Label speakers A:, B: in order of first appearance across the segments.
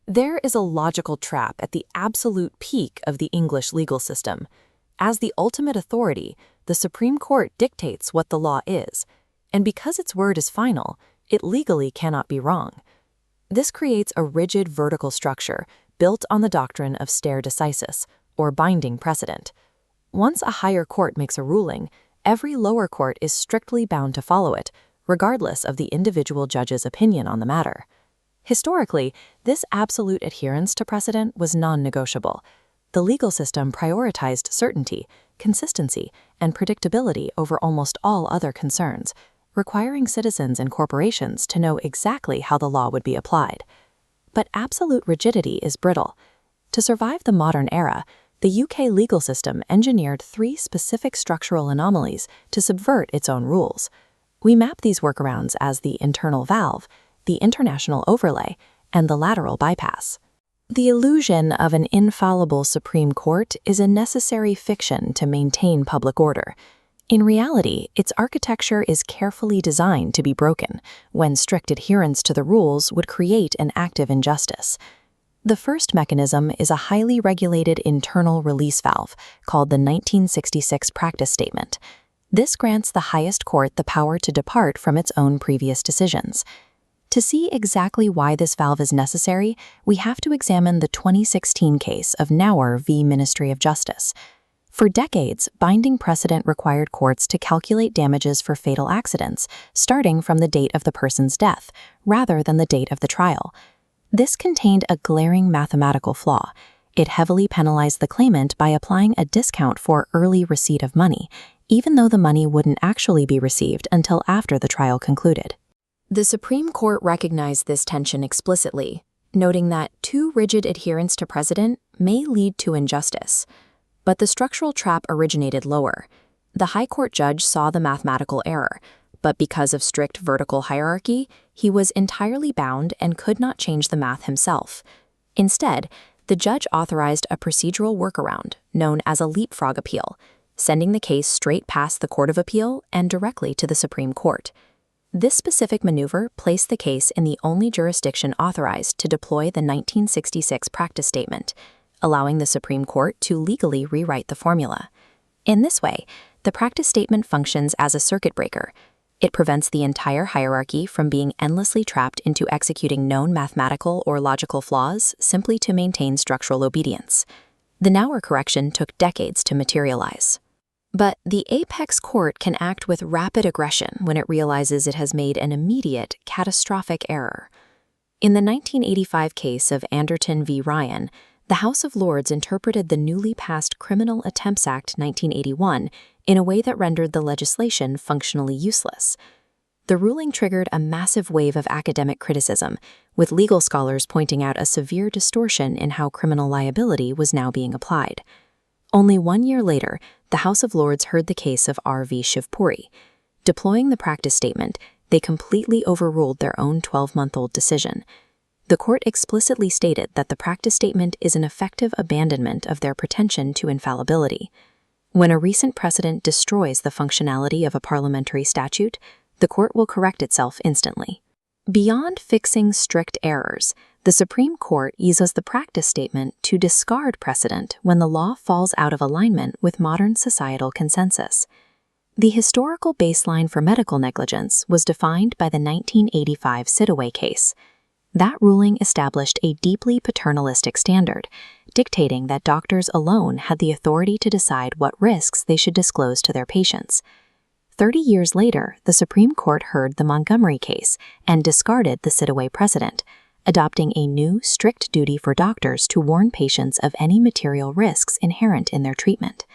A: There is a logical trap at the absolute peak of the English legal system. As the ultimate authority, the Supreme Court dictates what the law is, and because its word is final, it legally cannot be wrong. This creates a rigid vertical structure built on the doctrine of stare decisis, or binding precedent. Once a higher court makes a ruling, every lower court is strictly bound to follow it, regardless of the individual judge's opinion on the matter. Historically, this absolute adherence to precedent was non-negotiable. The legal system prioritized certainty, consistency, and predictability over almost all other concerns, requiring citizens and corporations to know exactly how the law would be applied. But absolute rigidity is brittle. To survive the modern era, the UK legal system engineered 3 specific structural anomalies to subvert its own rules. We map these workarounds as the internal valve, the international overlay, and the lateral bypass. The illusion of an infallible Supreme Court is a necessary fiction to maintain public order. In reality, its architecture is carefully designed to be broken, when strict adherence to the rules would create an active injustice. The first mechanism is a highly regulated internal release valve called the 1966 Practice Statement. This grants the highest court the power to depart from its own previous decisions. To see exactly why this valve is necessary, we have to examine the 2016 case of Nauer v. Ministry of Justice. For decades, binding precedent required courts to calculate damages for fatal accidents, starting from the date of the person's death, rather than the date of the trial. This contained a glaring mathematical flaw. It heavily penalized the claimant by applying a discount for early receipt of money, even though the money wouldn't actually be received until after the trial concluded. The Supreme Court recognized this tension explicitly, noting that too rigid adherence to precedent may lead to injustice. But the structural trap originated lower. The High Court judge saw the mathematical error, but because of strict vertical hierarchy, he was entirely bound and could not change the math himself. Instead, the judge authorized a procedural workaround known as a leapfrog appeal, sending the case straight past the Court of Appeal and directly to the Supreme Court. This specific maneuver placed the case in the only jurisdiction authorized to deploy the 1966 Practice Statement, allowing the Supreme Court to legally rewrite the formula. In this way, the Practice Statement functions as a circuit breaker. It prevents the entire hierarchy from being endlessly trapped into executing known mathematical or logical flaws simply to maintain structural obedience. The Nauer correction took decades to materialize. But the apex court can act with rapid aggression when it realizes it has made an immediate, catastrophic error. In the 1985 case of Anderton v. Ryan, the House of Lords interpreted the newly passed Criminal Attempts Act 1981 in a way that rendered the legislation functionally useless. The ruling triggered a massive wave of academic criticism, with legal scholars pointing out a severe distortion in how criminal liability was now being applied. Only 1 year later, the House of Lords heard the case of R. v. Shivpuri. Deploying the Practice Statement, they completely overruled their own 12-month-old decision. The court explicitly stated that the Practice Statement is an effective abandonment of their pretension to infallibility. When a recent precedent destroys the functionality of a parliamentary statute, the court will correct itself instantly. Beyond fixing strict errors, the Supreme Court uses the Practice Statement to discard precedent when the law falls out of alignment with modern societal consensus. The historical baseline for medical negligence was defined by the 1985 Sitaway case. That ruling established a deeply paternalistic standard, dictating that doctors alone had the authority to decide what risks they should disclose to their patients. 30 years later, the Supreme Court heard the Montgomery case and discarded the Sitaway precedent, adopting a new, strict duty for doctors to warn patients of any material risks inherent in their treatment.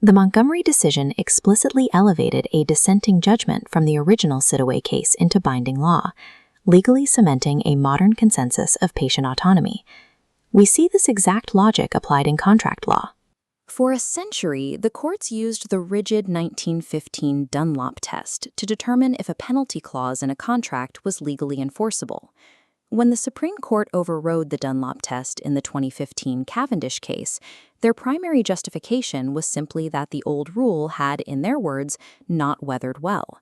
A: The Montgomery decision explicitly elevated a dissenting judgment from the original Sitaway case into binding law, legally cementing a modern consensus of patient autonomy. We see this exact logic applied in contract law. For a century, the courts used the rigid 1915 Dunlop test to determine if a penalty clause in a contract was legally enforceable. When the Supreme Court overrode the Dunlop test in the 2015 Cavendish case, their primary justification was simply that the old rule had, in their words, not weathered well.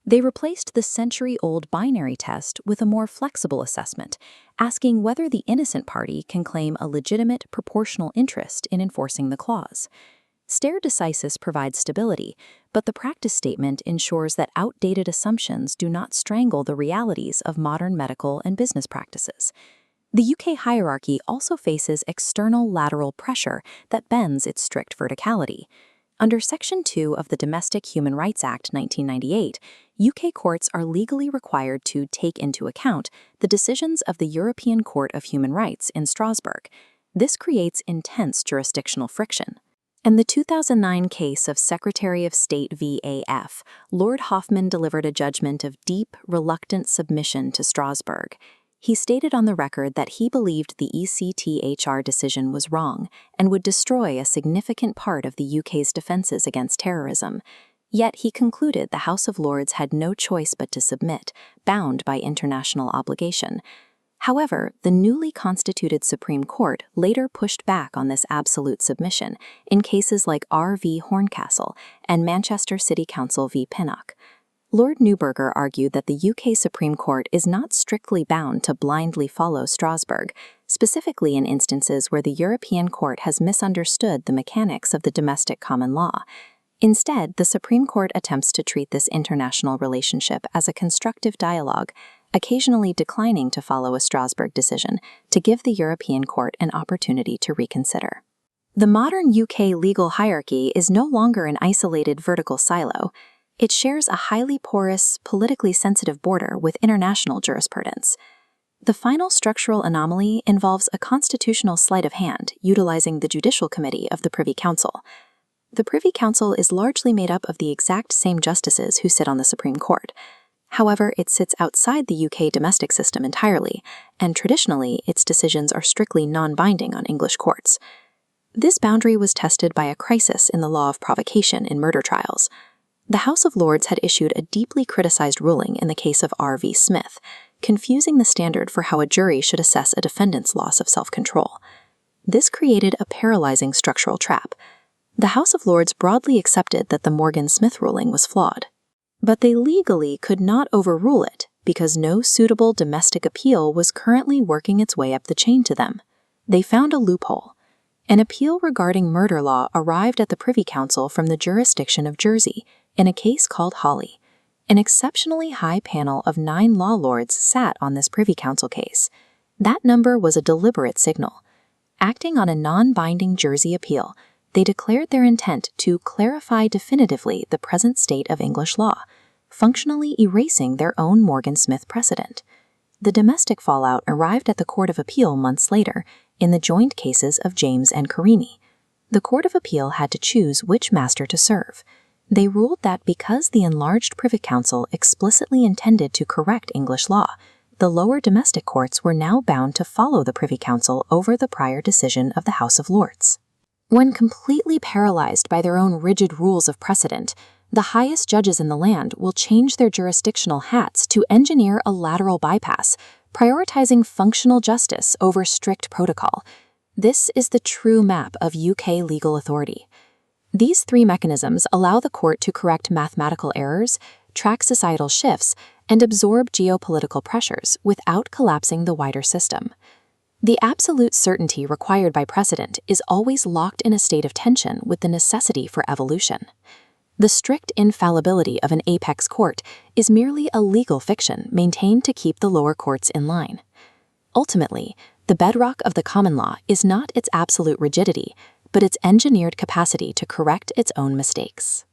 A: They replaced the century-old binary test with a more flexible assessment, asking whether the innocent party can claim a legitimate proportional interest in enforcing the clause. Stare decisis provides stability, but the practice statement ensures that outdated assumptions do not strangle the realities of modern medical and business practices. The UK hierarchy also faces external lateral pressure that bends its strict verticality. Under Section 2 of the Domestic Human Rights Act 1998, UK courts are legally required to take into account the decisions of the European Court of Human Rights in Strasbourg. This creates intense jurisdictional friction. In the 2009 case of Secretary of State v. AF, Lord Hoffman delivered a judgment of deep, reluctant submission to Strasbourg. He stated on the record that he believed the ECTHR decision was wrong and would destroy a significant part of the UK's defenses against terrorism. Yet he concluded the House of Lords had no choice but to submit, bound by international obligation. However, the newly constituted Supreme Court later pushed back on this absolute submission in cases like R v. Horncastle and Manchester City Council v. Pinnock. Lord Neuberger argued that the UK Supreme Court is not strictly bound to blindly follow Strasbourg, specifically in instances where the European Court has misunderstood the mechanics of the domestic common law. Instead, the Supreme Court attempts to treat this international relationship as a constructive dialogue, occasionally declining to follow a Strasbourg decision to give the European Court an opportunity to reconsider. The modern UK legal hierarchy is no longer an isolated vertical silo. It shares a highly porous, politically sensitive border with international jurisprudence. The final structural anomaly involves a constitutional sleight of hand utilizing the Judicial Committee of the Privy Council. The Privy Council is largely made up of the exact same justices who sit on the Supreme Court. However, it sits outside the UK domestic system entirely, and traditionally its decisions are strictly non-binding on English courts. This boundary was tested by a crisis in the law of provocation in murder trials. The House of Lords had issued a deeply criticized ruling in the case of R v. Smith, confusing the standard for how a jury should assess a defendant's loss of self-control. This created a paralyzing structural trap. The House of Lords broadly accepted that the Morgan-Smith ruling was flawed. But they legally could not overrule it because no suitable domestic appeal was currently working its way up the chain to them. They found a loophole. An appeal regarding murder law arrived at the Privy Council from the jurisdiction of Jersey in a case called Hawley. An exceptionally high panel of 9 law lords sat on this Privy Council case. That number was a deliberate signal. Acting on a non-binding Jersey appeal, they declared their intent to clarify definitively the present state of English law, functionally erasing their own Morgan-Smith precedent. The domestic fallout arrived at the Court of Appeal months later in the joint cases of James and Carini. The Court of Appeal had to choose which master to serve. They ruled that because the enlarged Privy Council explicitly intended to correct English law, the lower domestic courts were now bound to follow the Privy Council over the prior decision of the House of Lords. When completely paralyzed by their own rigid rules of precedent, the highest judges in the land will change their jurisdictional hats to engineer a lateral bypass, prioritizing functional justice over strict protocol. This is the true map of UK legal authority. These 3 mechanisms allow the court to correct mathematical errors, track societal shifts, and absorb geopolitical pressures without collapsing the wider system. The absolute certainty required by precedent is always locked in a state of tension with the necessity for evolution. The strict infallibility of an apex court is merely a legal fiction maintained to keep the lower courts in line. Ultimately, the bedrock of the common law is not its absolute rigidity, but its engineered capacity to correct its own mistakes.